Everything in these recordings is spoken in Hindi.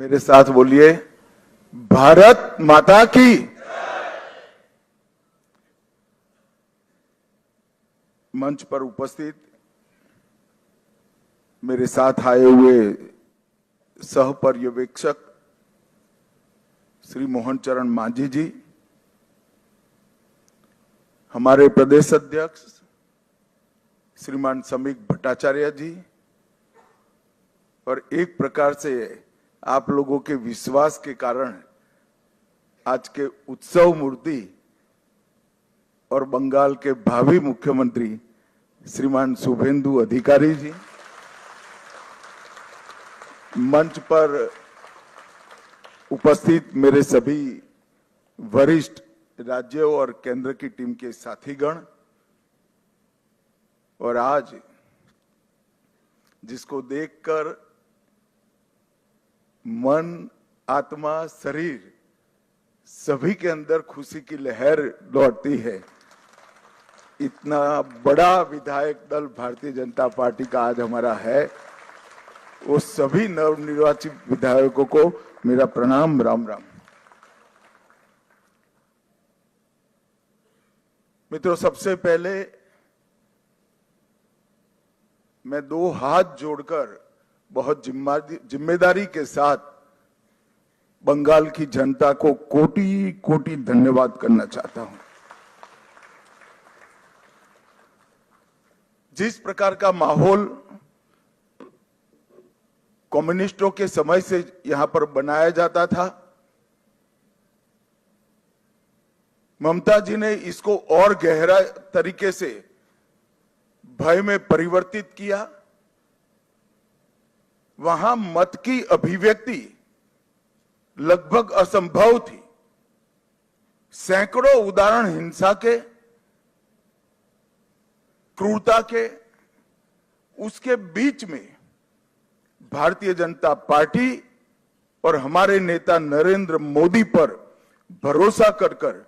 मेरे साथ बोलिए, भारत माता की। मंच पर उपस्थित मेरे साथ आए हुए सह पर्यवेक्षक श्री मोहन चरण मांझी जी, हमारे प्रदेश अध्यक्ष श्रीमान समीक भट्टाचार्य जी, और एक प्रकार से आप लोगों के विश्वास के कारण आज के उत्सव मूर्ति और बंगाल के भावी मुख्यमंत्री श्रीमान शुभेंदु अधिकारी जी, मंच पर उपस्थित मेरे सभी वरिष्ठ राज्यों और केंद्र की टीम के साथीगण, और आज जिसको देखकर मन, आत्मा, शरीर सभी के अंदर खुशी की लहर दौड़ती है, इतना बड़ा विधायक दल भारतीय जनता पार्टी का आज हमारा है, वो सभी नवनिर्वाचित विधायकों को मेरा प्रणाम, राम राम। मित्रों, सबसे पहले मैं दो हाथ जोड़कर बहुत जिम्मेदारी के साथ बंगाल की जनता को कोटि कोटि धन्यवाद करना चाहता हूं। जिस प्रकार का माहौल कम्युनिस्टों के समय से यहां पर बनाया जाता था, ममता जी ने इसको और गहरा तरीके से भय में परिवर्तित किया। वहां मत की अभिव्यक्ति लगभग असंभव थी। सैकड़ों उदाहरण हिंसा के, क्रूरता के, उसके बीच में भारतीय जनता पार्टी और हमारे नेता नरेंद्र मोदी पर भरोसा कर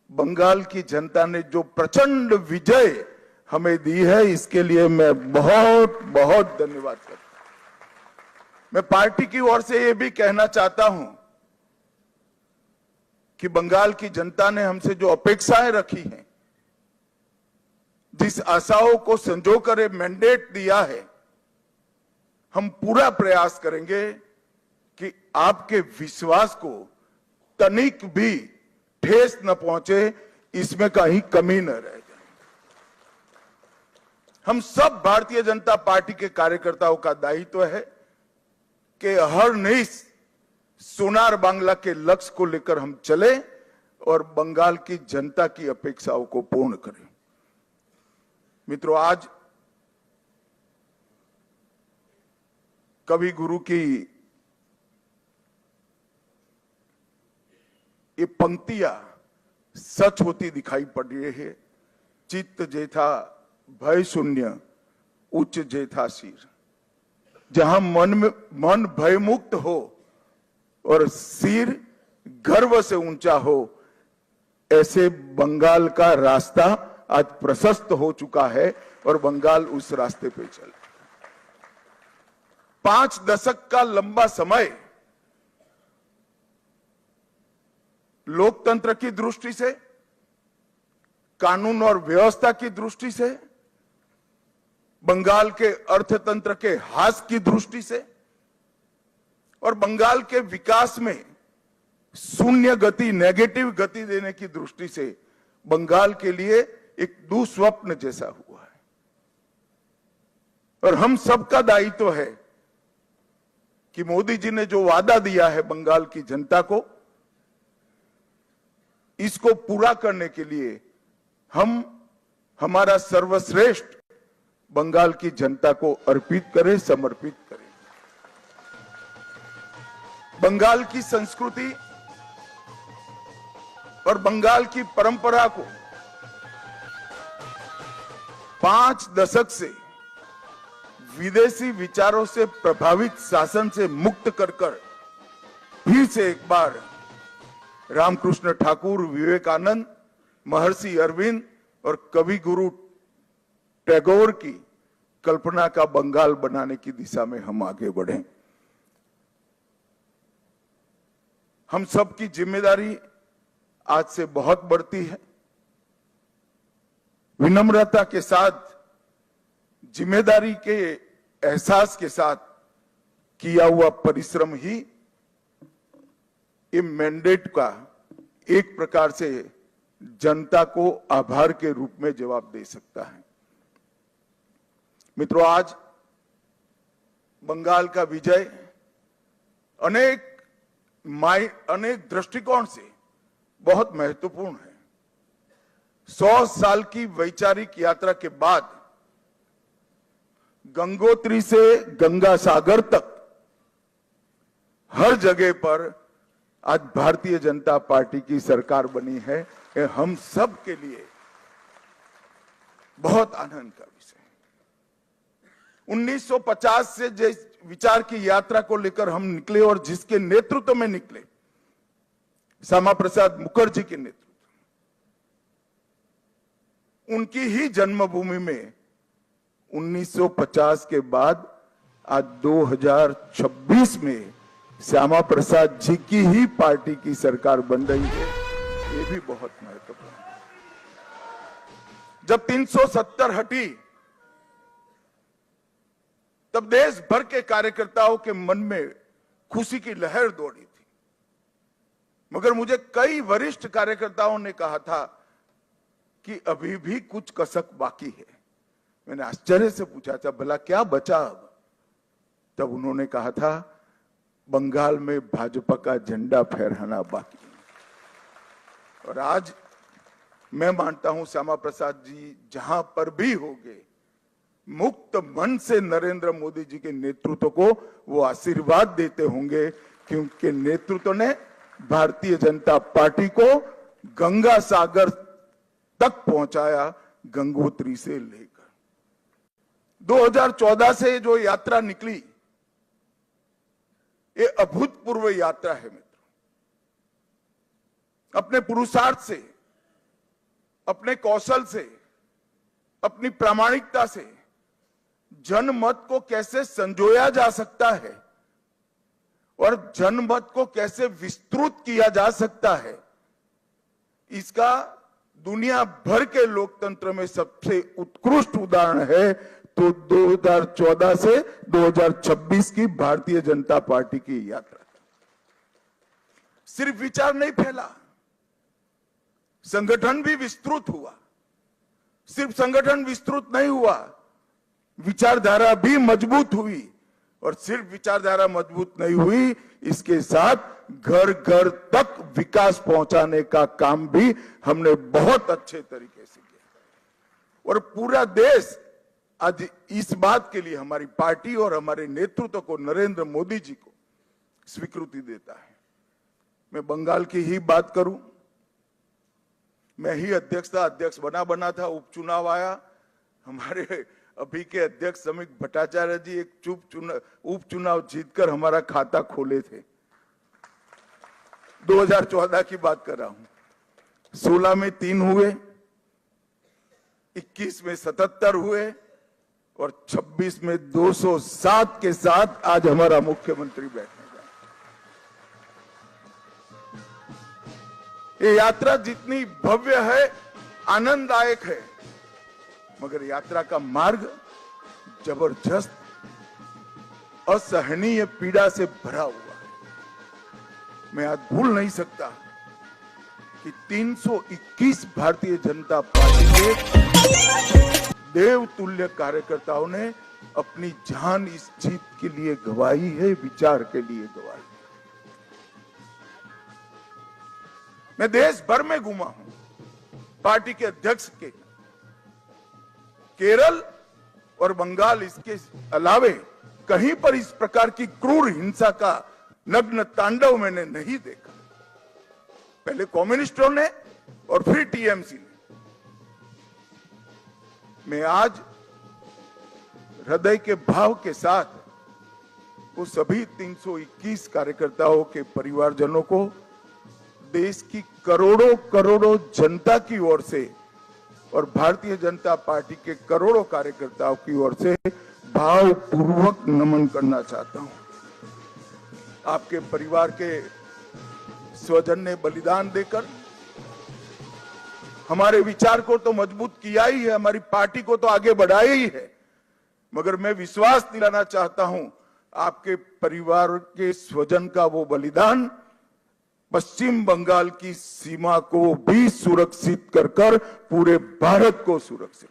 बंगाल की जनता ने जो प्रचंड विजय हमें दी है, इसके लिए मैं बहुत बहुत धन्यवाद करता हूं। मैं पार्टी की ओर से यह भी कहना चाहता हूं कि बंगाल की जनता ने हमसे जो अपेक्षाएं रखी हैं, जिस आशाओं को संजोकर मैंडेट दिया है, हम पूरा प्रयास करेंगे कि आपके विश्वास को तनिक भी ठेस न पहुंचे, इसमें कहीं कमी न रह जाए। हम सब भारतीय जनता पार्टी के कार्यकर्ताओं का दायित्व है कि हर निश सोनार बांग्ला के लक्ष्य को लेकर हम चले और बंगाल की जनता की अपेक्षाओं को पूर्ण करें। मित्रों, आज कवि गुरु की ये पंक्तियां सच होती दिखाई पड़ रही है। चित्त जेथा भय शून्य, उच्च जेथा सिर। जहां मन भय मुक्त हो और सिर गर्व से ऊंचा हो, ऐसे बंगाल का रास्ता आज प्रशस्त हो चुका है और बंगाल उस रास्ते पे चल। 5 दशक का लंबा समय लोकतंत्र की दृष्टि से, कानून और व्यवस्था की दृष्टि से, बंगाल के अर्थतंत्र के ह्रास की दृष्टि से और बंगाल के विकास में शून्य गति, नेगेटिव गति देने की दृष्टि से बंगाल के लिए एक दुस्वप्न जैसा हुआ है। और हम सबका दायित्व है कि मोदी जी ने जो वादा दिया है बंगाल की जनता को, इसको पूरा करने के लिए हम हमारा सर्वश्रेष्ठ बंगाल की जनता को अर्पित करें, समर्पित करें। बंगाल की संस्कृति और बंगाल की परंपरा को 5 दशक से विदेशी विचारों से प्रभावित शासन से मुक्त कर फिर से एक बार रामकृष्ण ठाकुर, विवेकानंद, महर्षि अरविंद और कवि गुरु टैगोर की कल्पना का बंगाल बनाने की दिशा में हम आगे बढ़ें। हम सब की जिम्मेदारी आज से बहुत बढ़ती है। विनम्रता के साथ, जिम्मेदारी के एहसास के साथ किया हुआ परिश्रम ही ये मैंडेट का एक प्रकार से जनता को आभार के रूप में जवाब दे सकता है। मित्रों, आज बंगाल का विजय अनेक दृष्टिकोण से बहुत महत्वपूर्ण है। 100 साल की वैचारिक यात्रा के बाद गंगोत्री से गंगा सागर तक हर जगह पर आज भारतीय जनता पार्टी की सरकार बनी है। ये हम सब के लिए बहुत आनंद का विषय है। 1950 से जिस विचार की यात्रा को लेकर हम निकले और जिसके नेतृत्व में निकले, श्यामा प्रसाद मुखर्जी के नेतृत्व, उनकी ही जन्मभूमि में 1950 के बाद आज 2026 में श्यामा प्रसाद जी की ही पार्टी की सरकार बन रही है। ये भी बहुत महत्वपूर्ण है। जब 370 हटी तब देश भर के कार्यकर्ताओं के मन में खुशी की लहर दौड़ी थी, मगर मुझे कई वरिष्ठ कार्यकर्ताओं ने कहा था कि अभी भी कुछ कसक बाकी है। मैंने आश्चर्य से पूछा था, भला क्या बचा अब? तब उन्होंने कहा था, बंगाल में भाजपा का झंडा फहराना बाकी है। और आज मैं मानता हूं श्यामा प्रसाद जी जहां पर भी होंगे, मुक्त मन से नरेंद्र मोदी जी के नेतृत्व को वो आशीर्वाद देते होंगे, क्योंकि नेतृत्व ने भारतीय जनता पार्टी को गंगा सागर तक पहुंचाया, गंगोत्री से लेकर। 2014 से जो यात्रा निकली, ये अभूतपूर्व यात्रा है मित्रों। अपने पुरुषार्थ से, अपने कौशल से, अपनी प्रामाणिकता से जनमत को कैसे संजोया जा सकता है और जनमत को कैसे विस्तृत किया जा सकता है, इसका दुनिया भर के लोकतंत्र में सबसे उत्कृष्ट उदाहरण है तो 2014 से 2026 की भारतीय जनता पार्टी की यात्रा। सिर्फ विचार नहीं फैला, संगठन भी विस्तृत हुआ। सिर्फ संगठन विस्तृत नहीं हुआ, विचारधारा भी मजबूत हुई। और सिर्फ विचारधारा मजबूत नहीं हुई, इसके साथ घर घर तक विकास पहुंचाने का काम भी हमने बहुत अच्छे तरीके से किया। और पूरा देश आज इस बात के लिए हमारी पार्टी और हमारे नेतृत्व को, नरेंद्र मोदी जी को स्वीकृति देता है। मैं बंगाल की ही बात करूं, मैं ही अध्यक्ष बना था, उपचुनाव आया। हमारे अभी के अध्यक्ष समीक भट्टाचार्य जी एक उपचुनाव जीतकर हमारा खाता खोले थे। 2014 की बात कर रहा हूं। 16 में 3 हुए, 21 में 77 हुए और 26 में 207 के साथ आज हमारा मुख्यमंत्री बैठने का। ये यात्रा जितनी भव्य है, आनंददायक है, मगर यात्रा का मार्ग जबरदस्त, असहनीय पीड़ा से भरा हुआ है। मैं आज भूल नहीं सकता कि 321 भारतीय जनता पार्टी के देवतुल्य कार्यकर्ताओं ने अपनी जान इस जीत के लिए गंवाई है, विचार के लिए गंवाई। मैं देश भर में घूमा हूं, पार्टी के अध्यक्ष के केरल और बंगाल, इसके अलावे कहीं पर इस प्रकार की क्रूर हिंसा का नग्न तांडव मैंने नहीं देखा। पहले कम्युनिस्टों ने और फिर टीएमसी ने। मैं आज हृदय के भाव के साथ वो सभी 321 कार्यकर्ताओं के परिवारजनों को, देश की करोड़ों करोड़ों जनता की ओर से और भारतीय जनता पार्टी के करोड़ों कार्यकर्ताओं की ओर से भावपूर्वक नमन करना चाहता हूं। आपके परिवार के स्वजन ने बलिदान देकर हमारे विचार को तो मजबूत किया ही है, हमारी पार्टी को तो आगे बढ़ाया ही है। मगर मैं विश्वास दिलाना चाहता हूं, आपके परिवार के स्वजन का वो बलिदान पश्चिम बंगाल की सीमा को भी सुरक्षित कर पूरे भारत को सुरक्षित